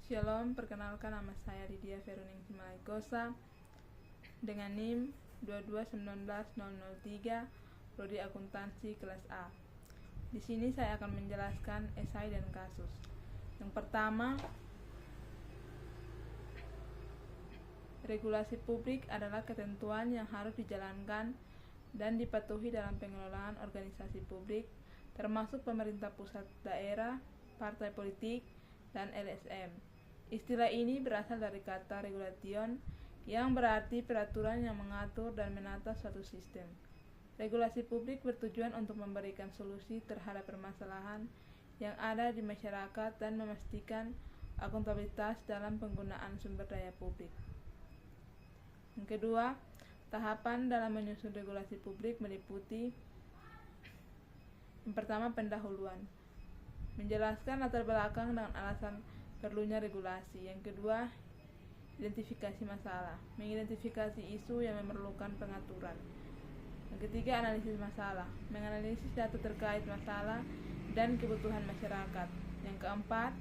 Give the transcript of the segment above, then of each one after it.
Shalom, perkenalkan nama saya Lydia Veruning Himalaigosa dengan NIM 2219003, Prodi Akuntansi kelas A. Di sini saya akan menjelaskan esai dan kasus. Yang pertama, regulasi publik adalah ketentuan yang harus dijalankan dan dipatuhi dalam pengelolaan organisasi publik, termasuk pemerintah pusat, daerah, partai politik, dan LSM. Istilah ini berasal dari kata regulation yang berarti peraturan yang mengatur dan menata suatu sistem. Regulasi publik bertujuan untuk memberikan solusi terhadap permasalahan yang ada di masyarakat dan memastikan akuntabilitas dalam penggunaan sumber daya publik. Yang kedua, tahapan dalam menyusun regulasi publik meliputi: yang pertama, pendahuluan, menjelaskan latar belakang dan alasan perlunya regulasi. Yang kedua, identifikasi masalah, mengidentifikasi isu yang memerlukan pengaturan. Yang ketiga, analisis masalah, menganalisis data terkait masalah dan kebutuhan masyarakat. Yang keempat,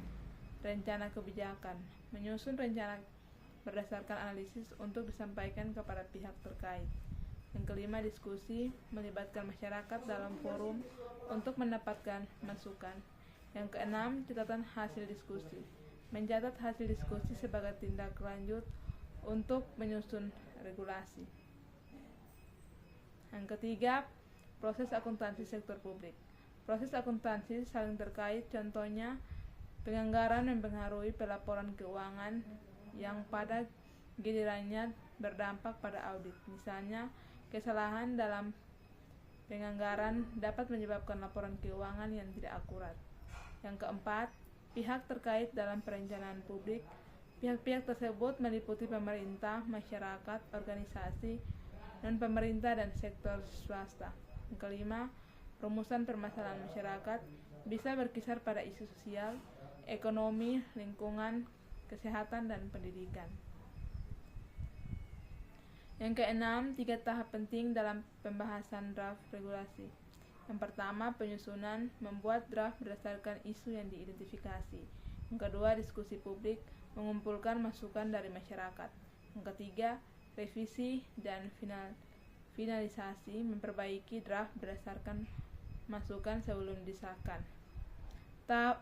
rencana kebijakan, menyusun rencana berdasarkan analisis untuk disampaikan kepada pihak terkait. Yang kelima, diskusi, melibatkan masyarakat dalam forum untuk mendapatkan masukan. Yang keenam, catatan hasil diskusi, mencatat hasil diskusi sebagai tindak lanjut untuk menyusun regulasi. Yang ketiga, proses akuntansi sektor publik. Proses akuntansi saling terkait, contohnya penganggaran mempengaruhi pelaporan keuangan yang pada gilirannya berdampak pada audit. Misalnya, kesalahan dalam penganggaran dapat menyebabkan laporan keuangan yang tidak akurat. Yang keempat, pihak terkait dalam perencanaan publik. Pihak-pihak tersebut meliputi pemerintah, masyarakat, organisasi, non-pemerintah, dan sektor swasta. Yang kelima, rumusan permasalahan masyarakat bisa berkisar pada isu sosial, ekonomi, lingkungan, kesehatan, dan pendidikan. Yang keenam, 3 tahap penting dalam pembahasan draft regulasi. Yang pertama, penyusunan, membuat draft berdasarkan isu yang diidentifikasi. Yang kedua, diskusi publik, mengumpulkan masukan dari masyarakat. Yang ketiga, revisi dan finalisasi, memperbaiki draft berdasarkan masukan sebelum disahkan. 7.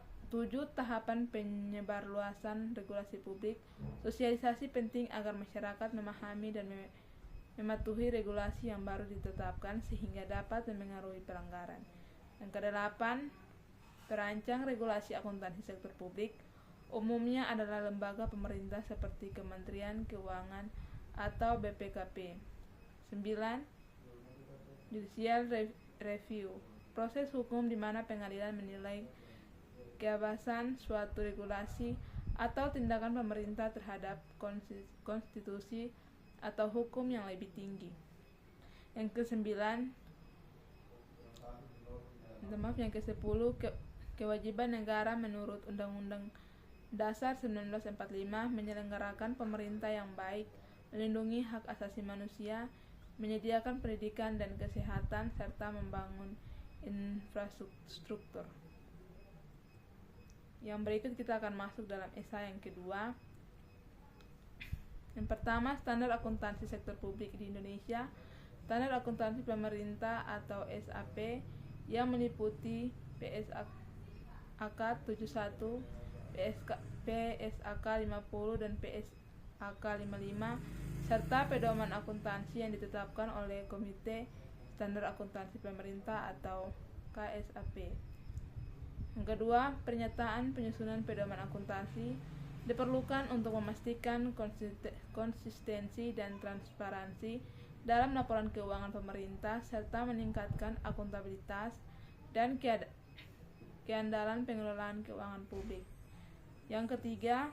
Tahapan penyebarluasan regulasi publik, sosialisasi penting agar masyarakat memahami dan mematuhi regulasi yang baru ditetapkan sehingga dapat memengaruhi pelanggaran. Yang kedelapan, perancang regulasi akuntansi sektor publik umumnya adalah lembaga pemerintah seperti Kementerian Keuangan atau BPKP. 9. Judicial review, proses hukum di mana pengadilan menilai keabasan suatu regulasi atau tindakan pemerintah terhadap konstitusi atau hukum yang lebih tinggi. Yang ke-10, kewajiban negara menurut Undang-Undang Dasar 1945 menyelenggarakan pemerintah yang baik, melindungi hak asasi manusia, menyediakan pendidikan dan kesehatan, serta membangun infrastruktur. Yang berikut kita akan masuk dalam esai yang kedua. Yang pertama, standar akuntansi sektor publik di Indonesia. Standar akuntansi pemerintah atau SAP yang meliputi PSAK 71, PSAK 50 dan PSAK 55 serta pedoman akuntansi yang ditetapkan oleh Komite Standar Akuntansi Pemerintah atau KSAP. Yang kedua, pernyataan penyusunan pedoman akuntansi diperlukan untuk memastikan konsistensi dan transparansi dalam laporan keuangan pemerintah serta meningkatkan akuntabilitas dan keandalan pengelolaan keuangan publik. Yang ketiga,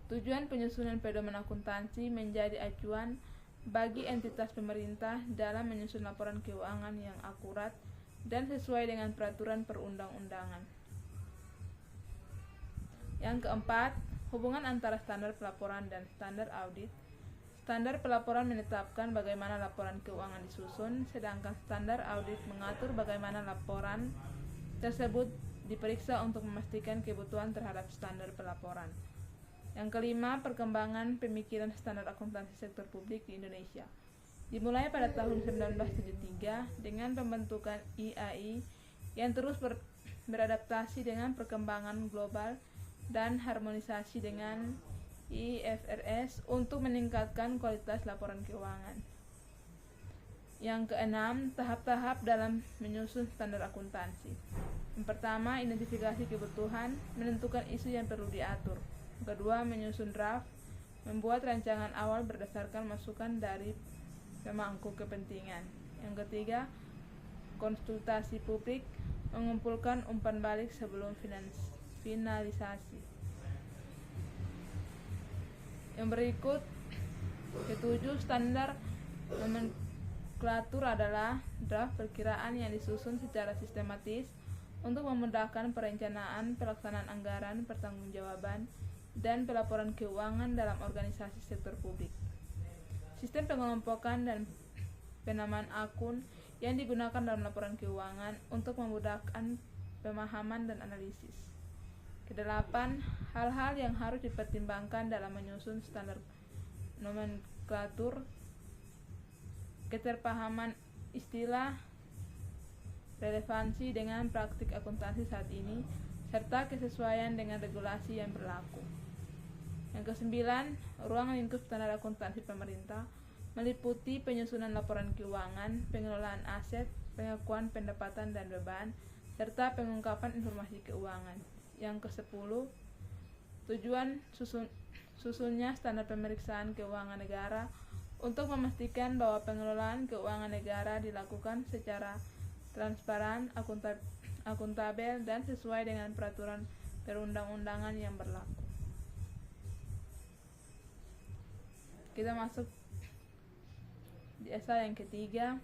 tujuan penyusunan pedoman akuntansi menjadi acuan bagi entitas pemerintah dalam menyusun laporan keuangan yang akurat dan sesuai dengan peraturan perundang-undangan. Yang keempat, hubungan antara standar pelaporan dan standar audit. Standar pelaporan menetapkan bagaimana laporan keuangan disusun, sedangkan standar audit mengatur bagaimana laporan tersebut diperiksa untuk memastikan kebutuhan terhadap standar pelaporan. Yang kelima, perkembangan pemikiran standar akuntansi sektor publik di Indonesia. Dimulai pada tahun 1973 dengan pembentukan IAI yang terus beradaptasi dengan perkembangan global dan harmonisasi dengan IFRS untuk meningkatkan kualitas laporan keuangan. Yang keenam, tahap-tahap dalam menyusun standar akuntansi. Yang pertama, identifikasi kebutuhan, menentukan isu yang perlu diatur. Yang kedua, menyusun draft, membuat rancangan awal berdasarkan masukan dari pemangku kepentingan. Yang ketiga, konsultasi publik, mengumpulkan umpan balik sebelum finalisasi. Yang berikut, ketujuh, standar nomenklatur adalah draft perkiraan yang disusun secara sistematis untuk memudahkan perencanaan, pelaksanaan anggaran, pertanggungjawaban, dan pelaporan keuangan dalam organisasi sektor publik. Sistem pengelompokan dan penamaan akun yang digunakan dalam laporan keuangan untuk memudahkan pemahaman dan analisis. Kedelapan, hal-hal yang harus dipertimbangkan dalam menyusun standar nomenklatur, keterpahaman istilah, relevansi dengan praktik akuntansi saat ini, serta kesesuaian dengan regulasi yang berlaku. Yang kesembilan, ruang lingkup standar akuntansi pemerintah meliputi penyusunan laporan keuangan, pengelolaan aset, pengakuan pendapatan dan beban, serta pengungkapan informasi keuangan. Yang ke-10, tujuan susunnya standar pemeriksaan keuangan negara untuk memastikan bahwa pengelolaan keuangan negara dilakukan secara transparan, akuntabel, dan sesuai dengan peraturan perundang-undangan yang berlaku. Kita masuk di esa yang ketiga.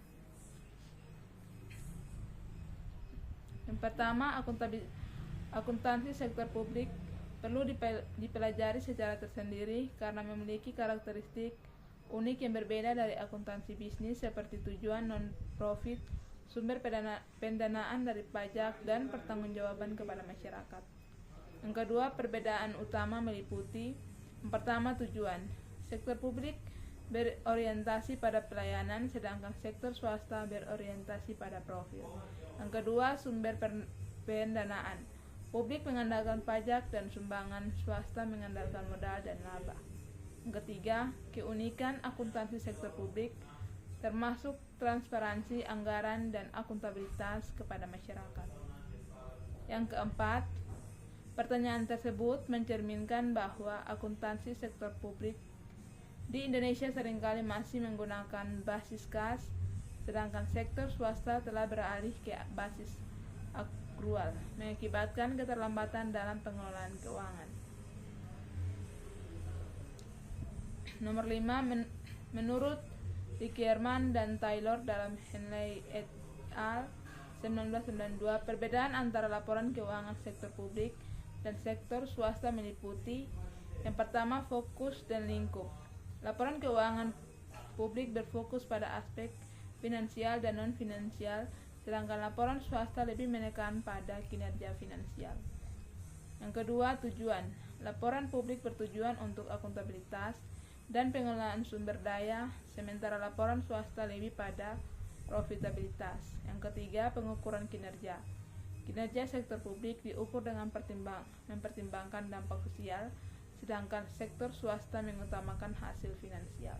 Yang pertama, akuntansi sektor publik perlu dipelajari secara tersendiri karena memiliki karakteristik unik yang berbeda dari akuntansi bisnis seperti tujuan non-profit, sumber pendanaan dari pajak, dan pertanggungjawaban kepada masyarakat. Yang kedua, perbedaan utama meliputi: yang pertama, tujuan. Sektor publik berorientasi pada pelayanan, sedangkan sektor swasta berorientasi pada profit. Yang kedua, sumber pendanaan. Publik mengandalkan pajak dan sumbangan, swasta mengandalkan modal dan laba. Yang ketiga, keunikan akuntansi sektor publik termasuk transparansi anggaran dan akuntabilitas kepada masyarakat. Yang keempat, pertanyaan tersebut mencerminkan bahwa akuntansi sektor publik di Indonesia seringkali masih menggunakan basis kas, sedangkan sektor swasta telah beralih ke basis akrual, mengakibatkan keterlambatan dalam pengelolaan keuangan. Nomor 5, menurut Dickerman dan Taylor dalam Henley et al. 1992, perbedaan antara laporan keuangan sektor publik dan sektor swasta meliputi: yang pertama, fokus dan lingkup. Laporan keuangan publik berfokus pada aspek finansial dan non-finansial, sedangkan laporan swasta lebih menekan pada kinerja finansial. Yang kedua, tujuan. Laporan publik bertujuan untuk akuntabilitas dan pengelolaan sumber daya, sementara laporan swasta lebih pada profitabilitas. Yang ketiga, pengukuran kinerja. Kinerja sektor publik diukur dengan mempertimbangkan dampak sosial, sedangkan sektor swasta mengutamakan hasil finansial.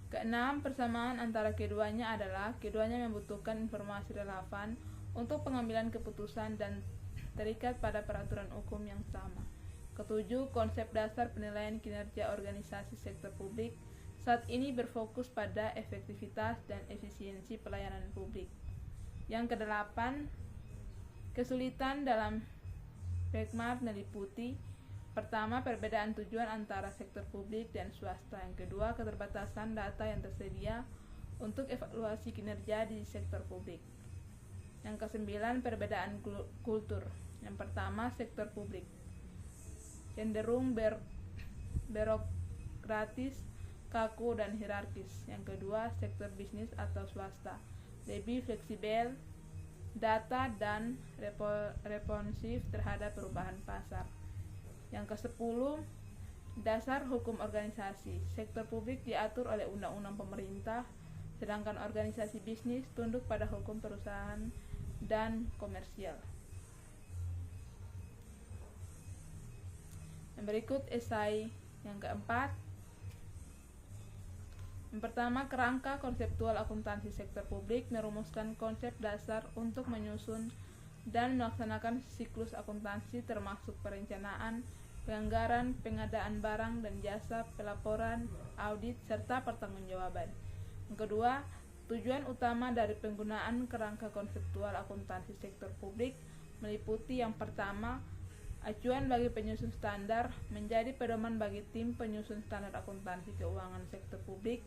Keenam, persamaan antara keduanya adalah keduanya membutuhkan informasi relevan untuk pengambilan keputusan dan terikat pada peraturan hukum yang sama. Ketujuh, konsep dasar penilaian kinerja organisasi sektor publik saat ini berfokus pada efektivitas dan efisiensi pelayanan publik. Yang kedelapan, kesulitan dalam Beckman meliputi: pertama, perbedaan tujuan antara sektor publik dan swasta. Yang kedua, keterbatasan data yang tersedia untuk evaluasi kinerja di sektor publik. Yang kesembilan, perbedaan kultur. Yang pertama, sektor publik cenderung birokratis, kaku, dan hierarkis. Yang kedua, sektor bisnis atau swasta lebih fleksibel, data, dan responsif terhadap perubahan pasar. Yang ke-10, dasar hukum organisasi. Sektor publik diatur oleh undang-undang pemerintah, sedangkan organisasi bisnis tunduk pada hukum perusahaan dan komersial. Yang berikut esai yang keempat. Yang pertama, kerangka konseptual akuntansi sektor publik merumuskan konsep dasar untuk menyusun dan melaksanakan siklus akuntansi termasuk perencanaan, penganggaran, pengadaan barang dan jasa, pelaporan, audit, serta pertanggungjawaban. Yang kedua, tujuan utama dari penggunaan kerangka konseptual akuntansi sektor publik meliputi yang pertama, acuan bagi penyusun standar, menjadi pedoman bagi tim penyusun standar akuntansi keuangan sektor publik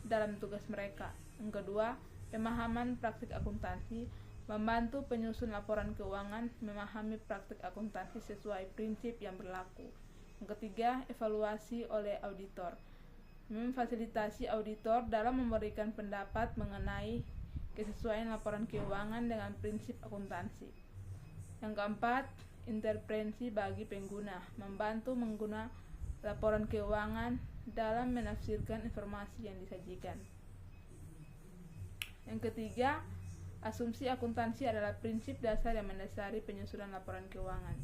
dalam tugas mereka. Yang kedua, pemahaman praktik akuntansi, membantu penyusun laporan keuangan memahami praktik akuntansi sesuai prinsip yang berlaku. Yang ketiga, evaluasi oleh auditor, memfasilitasi auditor dalam memberikan pendapat mengenai kesesuaian laporan keuangan dengan prinsip akuntansi. Yang keempat, intervensi bagi pengguna, membantu mengguna laporan keuangan dalam menafsirkan informasi yang disajikan. Yang ketiga, asumsi akuntansi adalah prinsip dasar yang mendasari penyusunan laporan keuangan.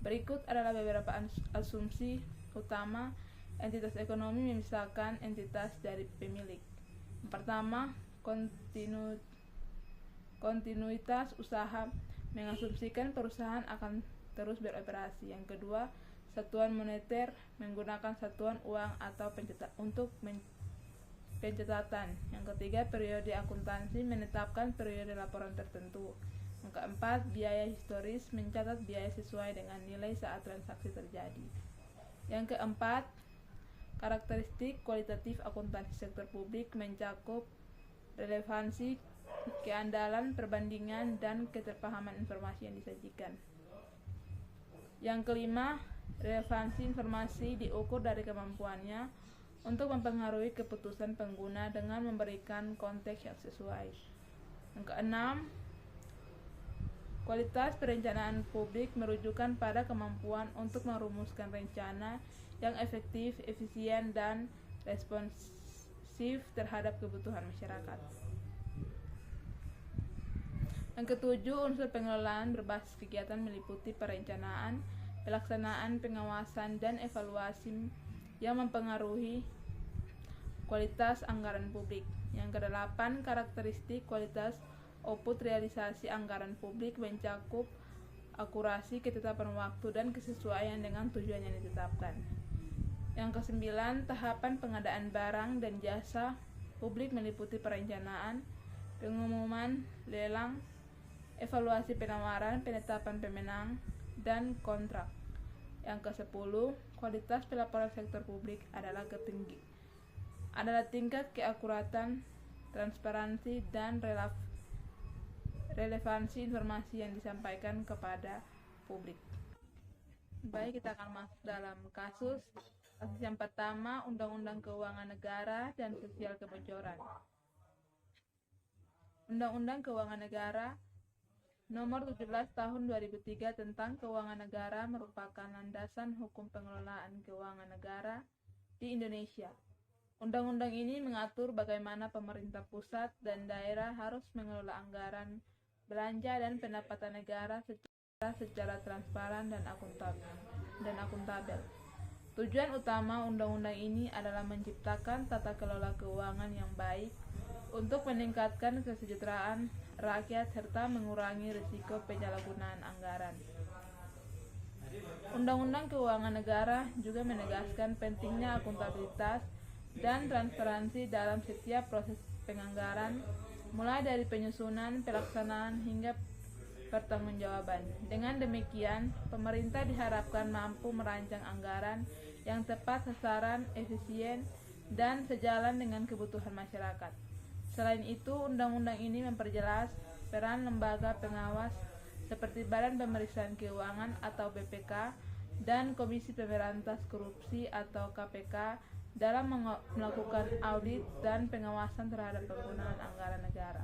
Berikut adalah beberapa asumsi utama entitas ekonomi memisahkan entitas dari pemilik. Yang pertama, kontinuitas usaha, mengasumsikan perusahaan akan terus beroperasi. Yang kedua, satuan moneter, menggunakan satuan uang atau untuk pencatatan. Yang ketiga, periode akuntansi, menetapkan periode laporan tertentu. Yang keempat, biaya historis, mencatat biaya sesuai dengan nilai saat transaksi terjadi. Yang keempat, karakteristik kualitatif akuntansi sektor publik mencakup relevansi, keandalan, perbandingan, dan keterpahaman informasi yang disajikan. Yang kelima, relevansi informasi diukur dari kemampuannya untuk mempengaruhi keputusan pengguna dengan memberikan konteks yang sesuai. Yang keenam, kualitas perencanaan publik merujukan pada kemampuan untuk merumuskan rencana yang efektif, efisien, dan responsif terhadap kebutuhan masyarakat. Yang ketujuh, unsur pengelolaan berbasis kegiatan meliputi perencanaan, pelaksanaan, pengawasan, dan evaluasi yang mempengaruhi kualitas anggaran publik. Yang kedelapan, karakteristik kualitas output realisasi anggaran publik mencakup akurasi, ketetapan waktu, dan kesesuaian dengan tujuan yang ditetapkan. Yang kesembilan, tahapan pengadaan barang dan jasa publik meliputi perencanaan, pengumuman, lelang, evaluasi penawaran, penetapan pemenang, dan kontrak. Yang ke-10, kualitas pelaporan sektor publik adalah tingkat keakuratan, transparansi, dan relevansi informasi yang disampaikan kepada publik. Baik, kita akan masuk dalam kasus yang pertama, Undang-Undang Keuangan Negara dan Sosial Kebocoran. Undang-Undang Keuangan Negara Nomor 17 Tahun 2003 tentang Keuangan Negara merupakan landasan hukum pengelolaan keuangan negara di Indonesia. Undang-undang ini mengatur bagaimana pemerintah pusat dan daerah harus mengelola anggaran, belanja, dan pendapatan negara secara transparan dan akuntabel. Tujuan utama undang-undang ini adalah menciptakan tata kelola keuangan yang baik untuk meningkatkan kesejahteraan rakyat serta mengurangi risiko penyalahgunaan anggaran. Undang-Undang Keuangan Negara juga menegaskan pentingnya akuntabilitas dan transparansi dalam setiap proses penganggaran, mulai dari penyusunan, pelaksanaan, hingga pertanggungjawaban. Dengan demikian, pemerintah diharapkan mampu merancang anggaran yang tepat sasaran, efisien, dan sejalan dengan kebutuhan masyarakat. Selain itu, undang-undang ini memperjelas peran lembaga pengawas seperti Badan Pemeriksaan Keuangan atau BPK dan Komisi Pemberantas Korupsi atau KPK dalam melakukan audit dan pengawasan terhadap penggunaan anggaran negara.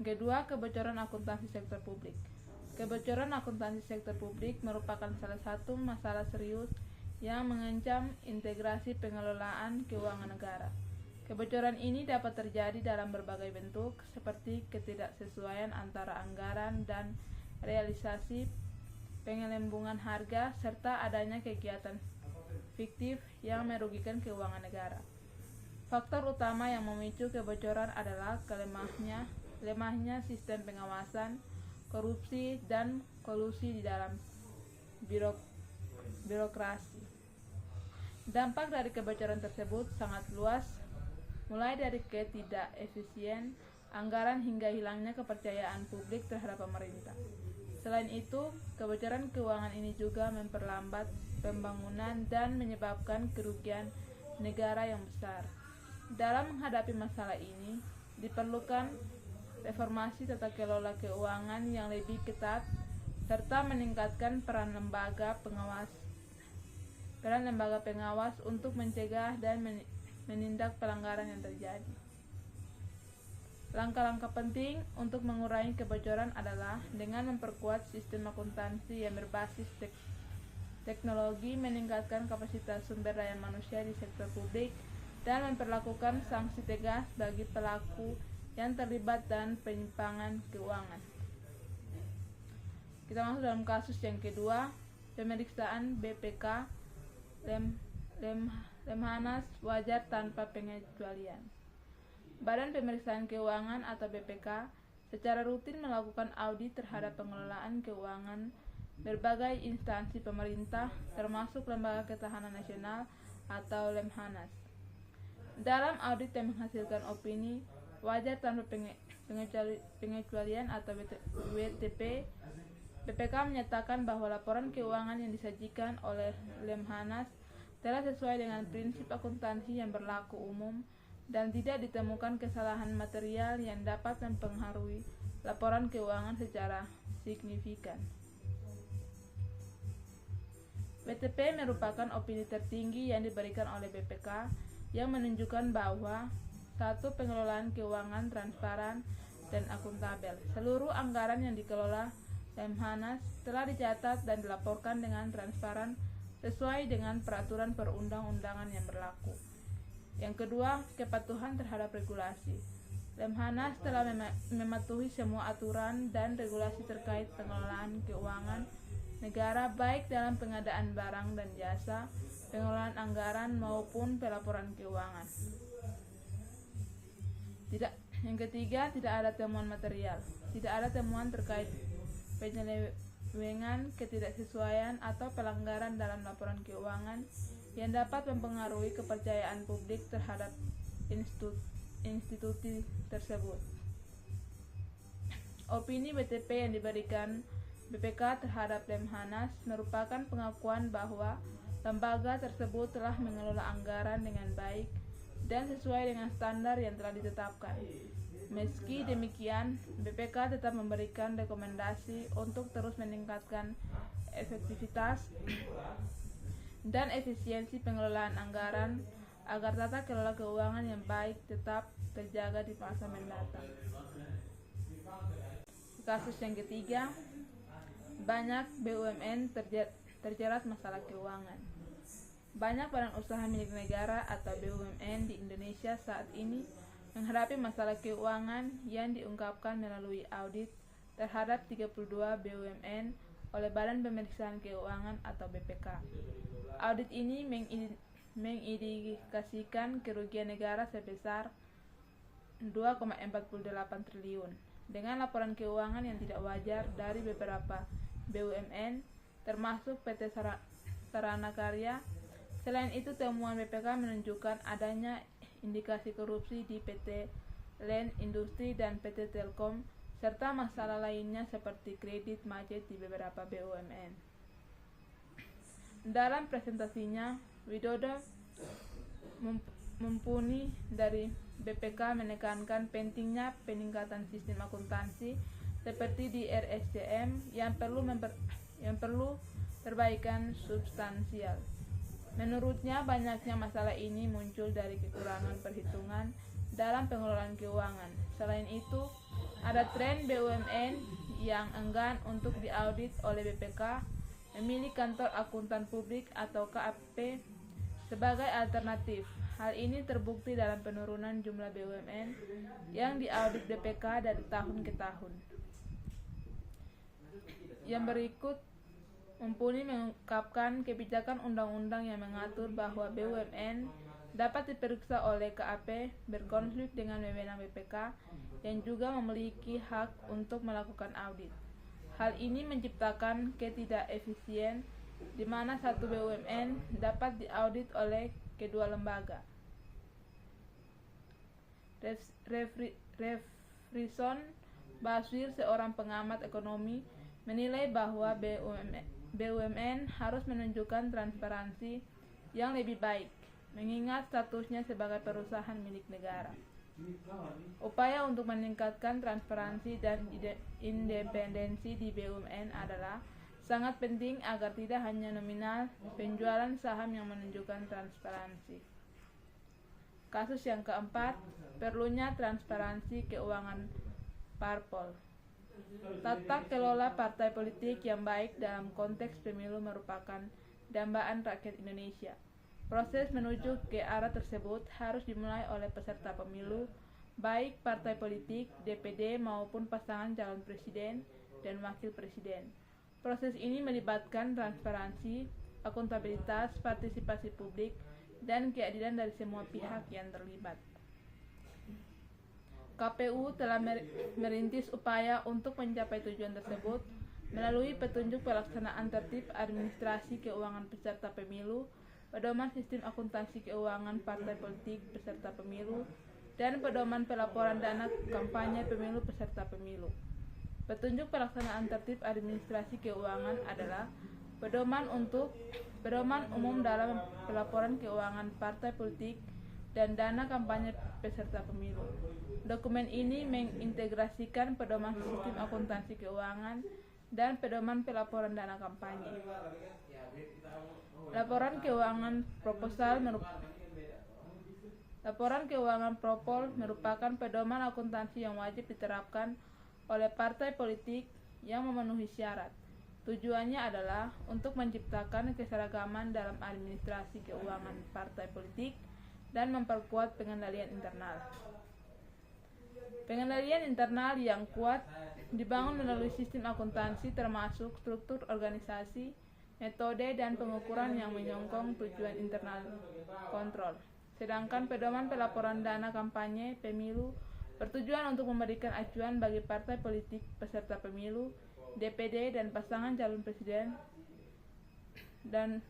Kedua, kebocoran akuntansi sektor publik. Kebocoran akuntansi sektor publik merupakan salah satu masalah serius yang mengancam integrasi pengelolaan keuangan negara. Kebocoran ini dapat terjadi dalam berbagai bentuk, seperti ketidaksesuaian antara anggaran dan realisasi, pengelembungan harga, serta adanya kegiatan fiktif yang merugikan keuangan negara. Faktor utama yang memicu kebocoran adalah lemahnya sistem pengawasan, korupsi, dan kolusi di dalam birokrasi. Dampak dari kebocoran tersebut sangat luas, mulai dari ketidakefisien anggaran hingga hilangnya kepercayaan publik terhadap pemerintah. Selain itu, kebocoran keuangan ini juga memperlambat pembangunan dan menyebabkan kerugian negara yang besar. Dalam menghadapi masalah ini, diperlukan reformasi tata kelola keuangan yang lebih ketat, serta meningkatkan peran lembaga pengawas untuk mencegah dan menindak pelanggaran yang terjadi. Langkah-langkah penting untuk mengurangi kebocoran adalah dengan memperkuat sistem akuntansi yang berbasis teknologi, meningkatkan kapasitas sumber daya manusia di sektor publik, dan memperlakukan sanksi tegas bagi pelaku yang terlibat dan penyimpangan keuangan. Kita masuk dalam kasus yang kedua, pemeriksaan BPK Lemhanas wajar tanpa pengecualian. Badan Pemeriksaan Keuangan atau BPK secara rutin melakukan audit terhadap pengelolaan keuangan berbagai instansi pemerintah, termasuk Lembaga Ketahanan Nasional atau Lemhanas. Dalam audit yang menghasilkan opini wajar tanpa pengecualian atau WTP, BPK menyatakan bahwa laporan keuangan yang disajikan oleh Lemhanas telah sesuai dengan prinsip akuntansi yang berlaku umum dan tidak ditemukan kesalahan material yang dapat mempengaruhi laporan keuangan secara signifikan. WTP merupakan opini tertinggi yang diberikan oleh BPK yang menunjukkan bahwa satu, pengelolaan keuangan transparan dan akuntabel. Seluruh anggaran yang dikelola Lemhanas telah dicatat dan dilaporkan dengan transparan sesuai dengan peraturan perundang-undangan yang berlaku. Yang kedua, kepatuhan terhadap regulasi. Lemhanas telah mematuhi semua aturan dan regulasi terkait pengelolaan keuangan negara, baik dalam pengadaan barang dan jasa, pengelolaan anggaran maupun pelaporan keuangan. Yang ketiga, tidak ada temuan material. Tidak ada temuan terkait penyelewengan, ketidaksesuaian, atau pelanggaran dalam laporan keuangan yang dapat mempengaruhi kepercayaan publik terhadap institusi tersebut. Opini WTP yang diberikan BPK terhadap Lemhanas merupakan pengakuan bahwa lembaga tersebut telah mengelola anggaran dengan baik dan sesuai dengan standar yang telah ditetapkan. Meski demikian, BPK tetap memberikan rekomendasi untuk terus meningkatkan efektivitas dan efisiensi pengelolaan anggaran agar tata kelola keuangan yang baik tetap terjaga di masa mendatang. Kasus yang ketiga, banyak BUMN terjerat masalah keuangan. Banyak badan usaha milik negara atau BUMN di Indonesia saat ini menghadapi masalah keuangan yang diungkapkan melalui audit terhadap 32 BUMN oleh Badan Pemeriksaan Keuangan atau BPK. Audit ini mengindikasikan kerugian negara sebesar 2,48 triliun dengan laporan keuangan yang tidak wajar dari beberapa BUMN termasuk PT Sarana Karya. Selain itu, temuan BPK menunjukkan adanya indikasi korupsi di PT Land Industri dan PT Telkom, serta masalah lainnya seperti kredit macet di beberapa BUMN. Dalam presentasinya, Widodo mumpuni dari BPK menekankan pentingnya peningkatan sistem akuntansi seperti di RSCM yang perlu perbaikan substansial. Menurutnya, banyaknya masalah ini muncul dari kekurangan perhitungan dalam pengelolaan keuangan. Selain itu, ada tren BUMN yang enggan untuk diaudit oleh BPK memilih kantor akuntan publik atau KAP sebagai alternatif. Hal ini terbukti dalam penurunan jumlah BUMN yang diaudit BPK dari tahun ke tahun. Yang berikut mumpuni mengungkapkan kebijakan undang-undang yang mengatur bahwa BUMN dapat diperiksa oleh KAP berkonflik dengan wewenang BPK yang juga memiliki hak untuk melakukan audit. Hal ini menciptakan ketidakefisien di mana satu BUMN dapat diaudit oleh kedua lembaga. Refrison Basir, seorang pengamat ekonomi, menilai bahwa BUMN harus menunjukkan transparansi yang lebih baik, mengingat statusnya sebagai perusahaan milik negara. Upaya untuk meningkatkan transparansi dan independensi di BUMN adalah sangat penting agar tidak hanya nominal penjualan saham yang menunjukkan transparansi. Kasus yang keempat, perlunya transparansi keuangan parpol. Tata kelola partai politik yang baik dalam konteks pemilu merupakan dambaan rakyat Indonesia. Proses menuju ke arah tersebut harus dimulai oleh peserta pemilu, baik partai politik, DPD maupun pasangan calon presiden dan wakil presiden. Proses ini melibatkan transparansi, akuntabilitas, partisipasi publik, dan keadilan dari semua pihak yang terlibat. KPU telah merintis upaya untuk mencapai tujuan tersebut melalui petunjuk pelaksanaan tertib administrasi keuangan peserta pemilu, pedoman sistem akuntansi keuangan partai politik peserta pemilu, dan pedoman pelaporan dana kampanye pemilu peserta pemilu. Petunjuk pelaksanaan tertib administrasi keuangan adalah pedoman umum dalam pelaporan keuangan partai politik dan dana kampanye peserta pemilu. Dokumen ini mengintegrasikan pedoman sistem akuntansi keuangan dan pedoman pelaporan dana kampanye. Laporan keuangan propol merupakan pedoman akuntansi yang wajib diterapkan oleh partai politik yang memenuhi syarat. Tujuannya adalah untuk menciptakan keseragaman dalam administrasi keuangan partai politik dan memperkuat pengendalian internal. Pengendalian internal yang kuat dibangun melalui sistem akuntansi termasuk struktur organisasi, metode, dan pengukuran yang menyokong tujuan internal kontrol. Sedangkan pedoman pelaporan dana kampanye pemilu bertujuan untuk memberikan acuan bagi partai politik peserta pemilu, DPD, dan pasangan calon presiden dan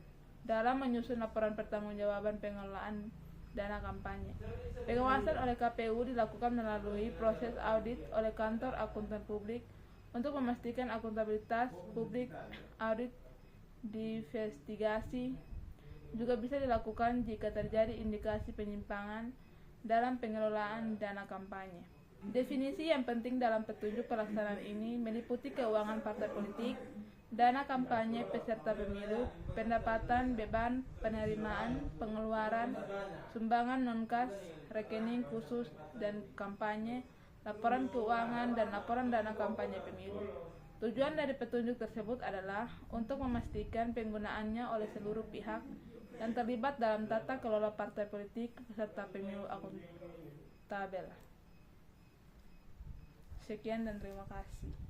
dalam menyusun laporan pertanggungjawaban pengelolaan dana kampanye. Pengawasan oleh KPU dilakukan melalui proses audit oleh kantor akuntan publik untuk memastikan akuntabilitas publik. Audit investigasi juga bisa dilakukan jika terjadi indikasi penyimpangan dalam pengelolaan dana kampanye. Definisi yang penting dalam petunjuk pelaksanaan ini meliputi keuangan partai politik, dana kampanye peserta pemilu, pendapatan, beban, penerimaan, pengeluaran, sumbangan non-kas, rekening khusus dan kampanye, laporan keuangan, dan laporan dana kampanye pemilu. Tujuan dari petunjuk tersebut adalah untuk memastikan penggunaannya oleh seluruh pihak yang terlibat dalam tata kelola partai politik peserta pemilu akuntabel. Sekian dan terima kasih.